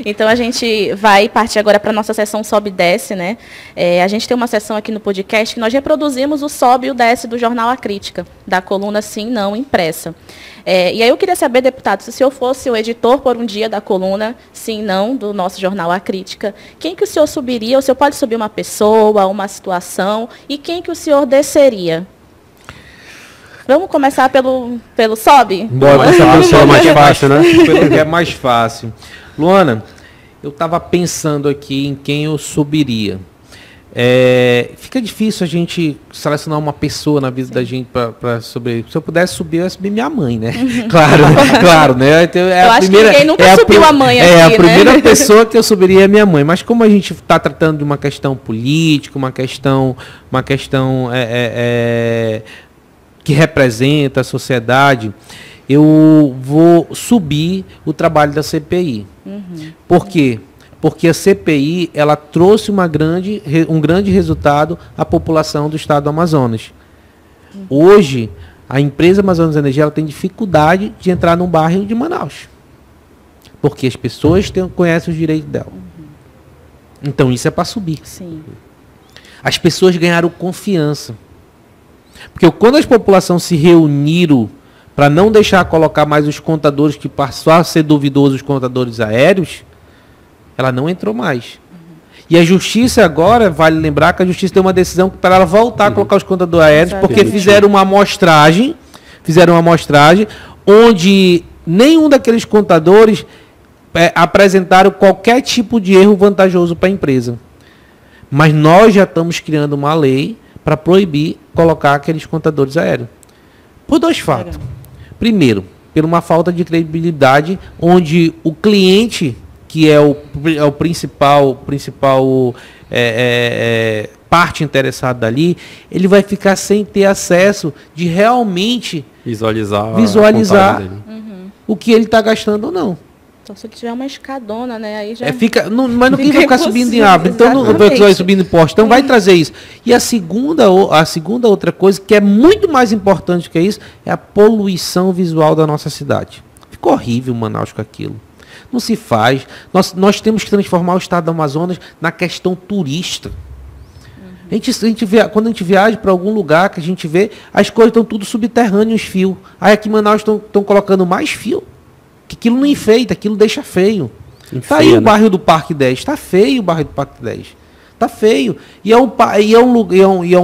Então, a gente vai partir agora para a nossa sessão Sobe e Desce, né? A gente tem uma sessão aqui no podcast que nós reproduzimos o Sobe e o Desce do jornal A Crítica, da coluna Sim, Não, impressa. E aí eu queria saber, deputado, se o senhor fosse o editor por um dia da coluna Sim, Não, do nosso jornal A Crítica, quem que o senhor subiria? O senhor pode subir uma pessoa, uma situação, e quem que o senhor desceria? Vamos começar pelo Sobe? Bora começar pelo Sobe, mais fácil, né? Pelo que é mais fácil. Luana, eu estava pensando aqui em quem eu subiria. Fica difícil a gente selecionar uma pessoa na vida da gente para subir. Se eu pudesse subir, eu ia subir minha mãe, né? Claro, né? Então, eu acho que ninguém nunca subiu a mãe aqui, a primeira pessoa que eu subiria é minha mãe. Mas como a gente está tratando de uma questão política, uma questão que representa a sociedade, eu vou subir o trabalho da CPI. Por quê? Porque a CPI ela trouxe um grande resultado à população do estado do Amazonas. Hoje, a empresa Amazonas Energia ela tem dificuldade de entrar num bairro de Manaus. Porque as pessoas conhecem os direitos dela. Então, isso é para subir. Sim. As pessoas ganharam confiança. Porque quando as populações se reuniram para não deixar colocar mais os contadores, que passou a ser duvidoso os contadores aéreos, ela não entrou mais. E a justiça agora, vale lembrar que a justiça deu uma decisão para ela voltar a colocar os contadores aéreos, porque fizeram uma amostragem onde nenhum daqueles contadores apresentaram qualquer tipo de erro vantajoso para a empresa. Mas nós já estamos criando uma lei para proibir colocar aqueles contadores aéreos. Por dois fatos. Primeiro, por uma falta de credibilidade, onde o cliente, que é o principal parte interessada dali, ele vai ficar sem ter acesso de realmente visualizar o que ele está gastando ou não. Então, se tiver uma escadona, né? Aí já mas não fica subindo em árvore. Então, não vai subindo imposto. Então, vai trazer isso. E a segunda outra coisa, que é muito mais importante que isso, é a poluição visual da nossa cidade. Ficou horrível Manaus com aquilo. Não se faz. Nós temos que transformar o estado do Amazonas na questão turista. Quando a gente viaja para algum lugar que a gente vê, as coisas estão tudo subterrâneas, os fios. Aí aqui em Manaus estão colocando mais fio. Que aquilo não enfeita, aquilo deixa feio. Está aí o bairro do Parque 10. Está feio o bairro do Parque 10. Está feio. E é um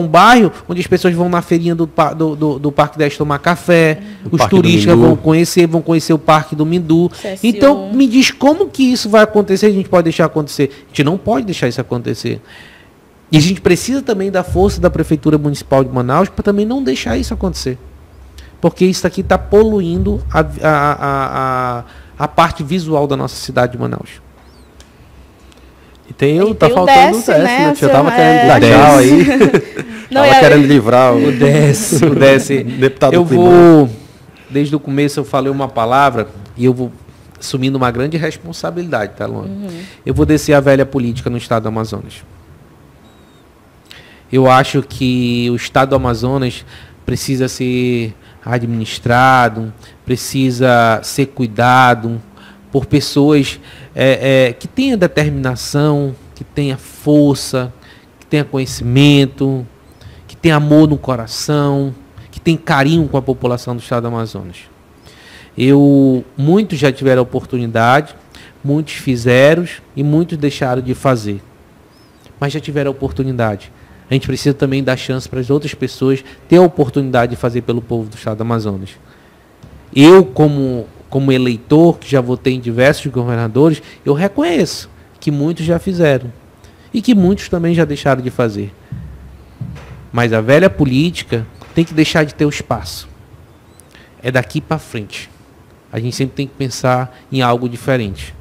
bairro onde as pessoas vão na feirinha do Parque 10 tomar café. Os turistas vão conhecer o Parque do Mindu. CSU. Então, me diz como que isso vai acontecer, a gente pode deixar acontecer. A gente não pode deixar isso acontecer. E a gente precisa também da força da Prefeitura Municipal de Manaus para também não deixar isso acontecer. Porque isso aqui está poluindo a parte visual da nossa cidade de Manaus. E tá faltando o Desce, né? Já estava querendo dar tchau aí. Estava querendo livrar o Desce. Deputado desde o começo eu falei uma palavra e eu vou assumindo uma grande responsabilidade, tá, Luana? Eu vou descer a velha política no estado do Amazonas. Eu acho que o estado do Amazonas precisa ser administrado, precisa ser cuidado por pessoas que tenham determinação, que tenham força, que tenham conhecimento, que tenham amor no coração, que tenham carinho com a população do estado do Amazonas. Muitos já tiveram a oportunidade, muitos fizeram e muitos deixaram de fazer. Mas já tiveram a oportunidade. A gente precisa também dar chance para as outras pessoas ter a oportunidade de fazer pelo povo do estado do Amazonas. Eu, como eleitor, que já votei em diversos governadores, eu reconheço que muitos já fizeram. E que muitos também já deixaram de fazer. Mas a velha política tem que deixar de ter o espaço. É daqui para frente. A gente sempre tem que pensar em algo diferente.